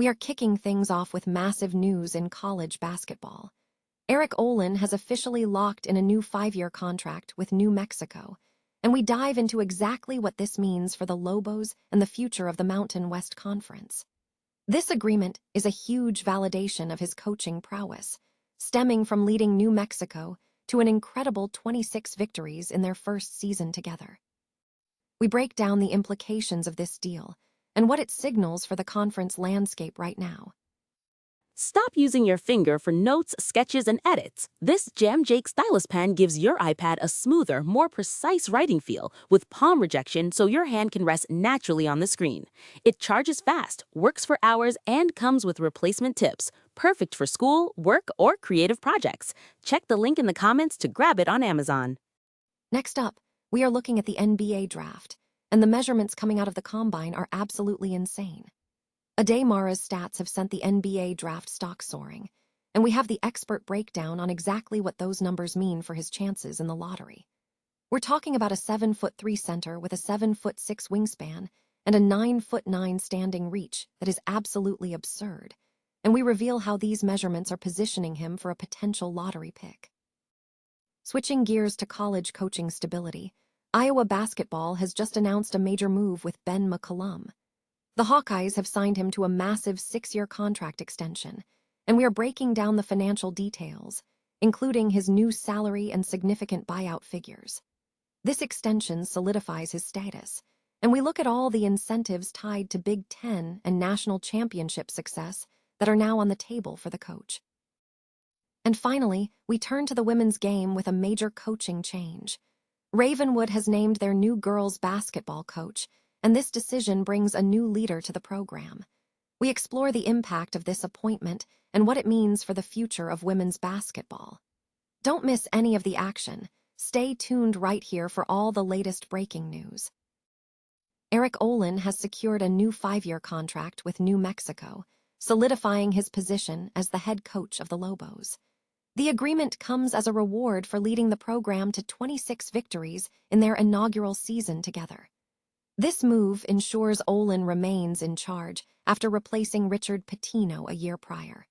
we are kicking things off with massive news in college basketball. Olen has officially locked in a new 5-year contract with New Mexico, and we dive into exactly what this means for the Lobos and the future of the Mountain West Conference. This agreement is a huge validation of his coaching prowess, stemming from leading New Mexico to an incredible 26 victories in their first season together. We break down the implications of this deal and what it signals for the conference landscape right now. Stop using your finger for notes, sketches, and edits. This Jam Jake stylus pen gives your iPad a smoother, more precise writing feel with palm rejection so your hand can rest naturally on the screen. It charges fast, works for hours, and comes with replacement tips. Perfect for school, work, or creative projects. Check the link in the comments to grab it on Amazon. Next up, we are looking at the NBA draft, and the measurements coming out of the combine are absolutely insane. Aday Mara's stats have sent the NBA draft stock soaring, and we have the expert breakdown on exactly what those numbers mean for his chances in the lottery. We're talking about a 7'3" center with a 7'6" wingspan and a 9'9" standing reach that is absolutely absurd, and we reveal how these measurements are positioning him for a potential lottery pick. Switching gears to college coaching stability, Iowa basketball has just announced a major move with McCollum. The Hawkeyes have signed him to a massive 6-year contract extension, and we are breaking down the financial details, including his new salary and significant buyout figures. This extension solidifies his status, and we look at all the incentives tied to Big Ten and national championship success that are now on the table for the coach. And finally, we turn to the women's game with a major coaching change. Ravenwood has named their new girls' basketball coach, and this decision brings a new leader to the program. We explore the impact of this appointment and what it means for the future of women's basketball. Don't miss any of the action. Stay tuned right here for all the latest breaking news. Olen has secured a new 5-year contract with New Mexico, solidifying his position as the head coach of the Lobos. The agreement comes as a reward for leading the program to 26 victories in their inaugural season together. This move ensures Olen remains in charge after replacing Richard Pitino a year prior.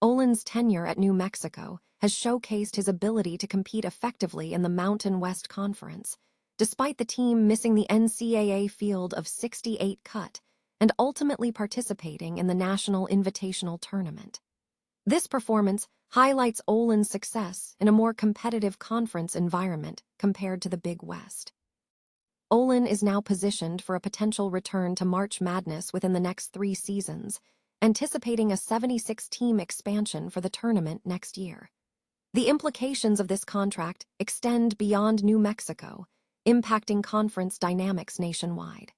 Olen's tenure at New Mexico has showcased his ability to compete effectively in the Mountain West Conference, despite the team missing the NCAA field of 68 cut and ultimately participating in the National Invitational Tournament. This performance highlights Olen's success in a more competitive conference environment compared to the Big West. Olen is now positioned for a potential return to March Madness within the next 3 seasons, anticipating a 76-team expansion for the tournament next year. The implications of this contract extend beyond New Mexico, impacting conference dynamics nationwide.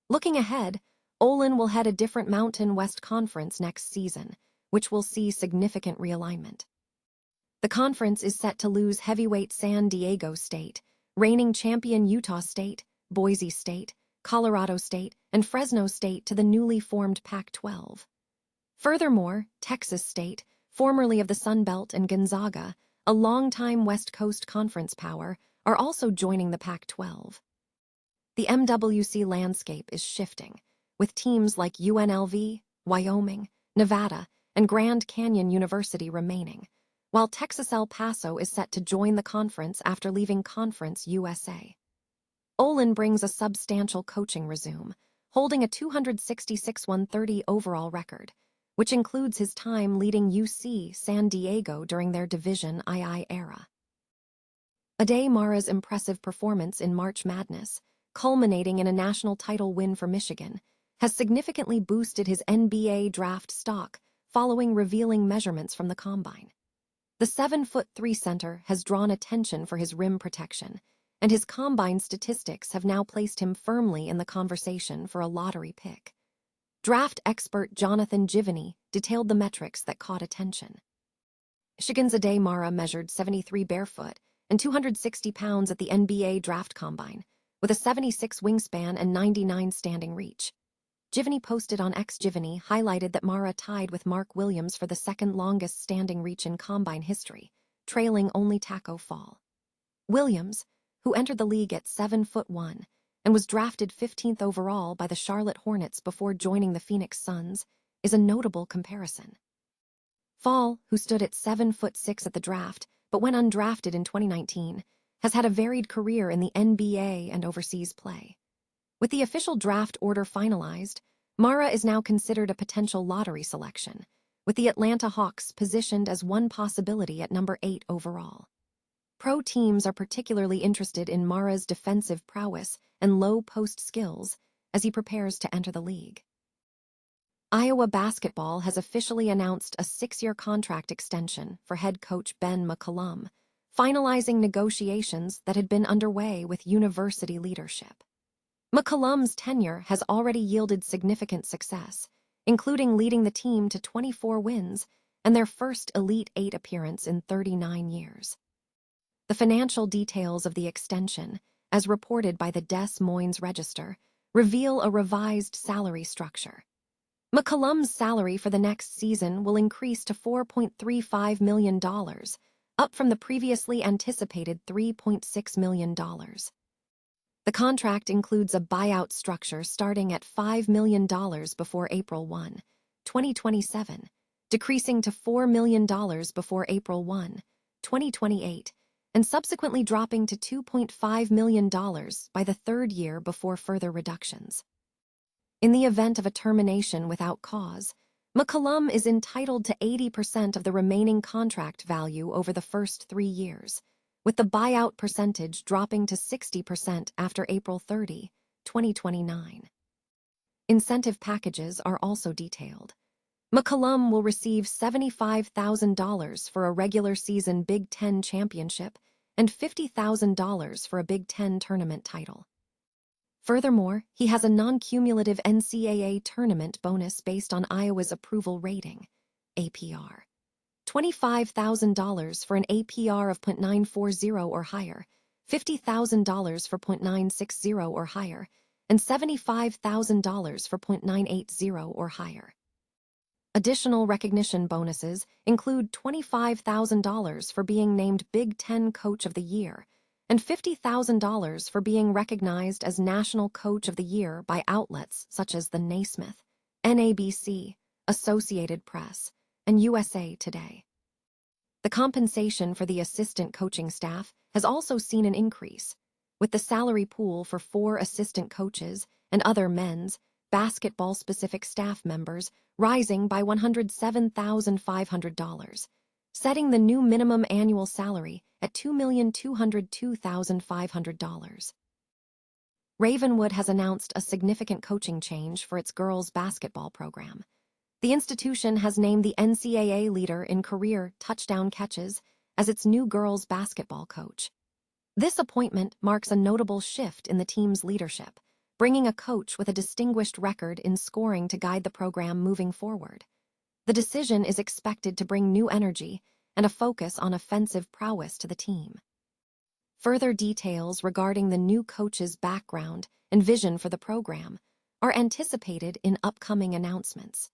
Looking ahead, Olen will head a different Mountain West Conference next season, which will see significant realignment. The conference is set to lose heavyweight San Diego State, reigning champion Utah State, Boise State, Colorado State, and Fresno State to the newly formed Pac-12. Furthermore, Texas State, formerly of the Sun Belt, and Gonzaga, a longtime West Coast Conference power, are also joining the Pac-12. The MWC landscape is shifting, with teams like UNLV, Wyoming, Nevada, and Grand Canyon University remaining, while Texas El Paso is set to join the conference after leaving Conference USA. Olen brings a substantial coaching resume, holding a 266-130 overall record, which includes his time leading UC San Diego during their Division II era. Aday Mara's impressive performance in March Madness, culminating in a national title win for Michigan, has significantly boosted his NBA draft stock following revealing measurements from the combine. The 7'3" center has drawn attention for his rim protection, and his combine statistics have now placed him firmly in the conversation for a lottery pick. Draft expert Jonathan Givany detailed the metrics that caught attention. Michigan's Aday Mara measured 73 barefoot and 260 pounds at the NBA draft combine, with a 76 wingspan and 99 standing reach. Givany posted on X. Givany highlighted that Mara tied with Mark Williams for the second longest standing reach in combine history, trailing only Taco Fall. Williams, who entered the league at 7'1" and was drafted 15th overall by the Charlotte Hornets before joining the Phoenix Suns, is a notable comparison. Fall, who stood at 7'6" at the draft but went undrafted in 2019, has had a varied career in the NBA and overseas play. With the official draft order finalized, Mara is now considered a potential lottery selection, with the Atlanta Hawks positioned as one possibility at number 8 overall. Pro teams are particularly interested in Mara's defensive prowess and low post skills as he prepares to enter the league. Iowa basketball has officially announced a 6-year contract extension for head coach Ben McCollum, finalizing negotiations that had been underway with university leadership. McCollum's tenure has already yielded significant success, including leading the team to 24 wins and their first Elite 8 appearance in 39 years. The financial details of the extension, as reported by the Des Moines Register, reveal a revised salary structure. McCollum's salary for the next season will increase to $4.35 million, up from the previously anticipated $3.6 million. The contract includes a buyout structure starting at $5 million before April 1, 2027, decreasing to $4 million before April 1, 2028, and subsequently dropping to $2.5 million by the third year before further reductions. In the event of a termination without cause, McCollum is entitled to 80% of the remaining contract value over the first 3 years, with the buyout percentage dropping to 60% after April 30, 2029. Incentive packages are also detailed. McCollum will receive $75,000 for a regular season Big Ten championship and $50,000 for a Big Ten tournament title. Furthermore, he has a non-cumulative NCAA tournament bonus based on Iowa's approval rating, APR. $25,000 for an APR of .940 or higher, $50,000 for .960 or higher, and $75,000 for .980 or higher. Additional recognition bonuses include $25,000 for being named Big Ten Coach of the Year and $50,000 for being recognized as National Coach of the Year by outlets such as the Naismith, NABC, Associated Press, and USA Today. The compensation for the assistant coaching staff has also seen an increase, with the salary pool for 4 assistant coaches and other men's basketball-specific staff members rising by $107,500, setting the new minimum annual salary at $2,202,500. Ravenwood has announced a significant coaching change for its girls' basketball program. The institution has named the NCAA leader in career touchdown catches as its new girls' basketball coach. This appointment marks a notable shift in the team's leadership, bringing a coach with a distinguished record in scoring to guide the program moving forward. The decision is expected to bring new energy and a focus on offensive prowess to the team. Further details regarding the new coach's background and vision for the program are anticipated in upcoming announcements.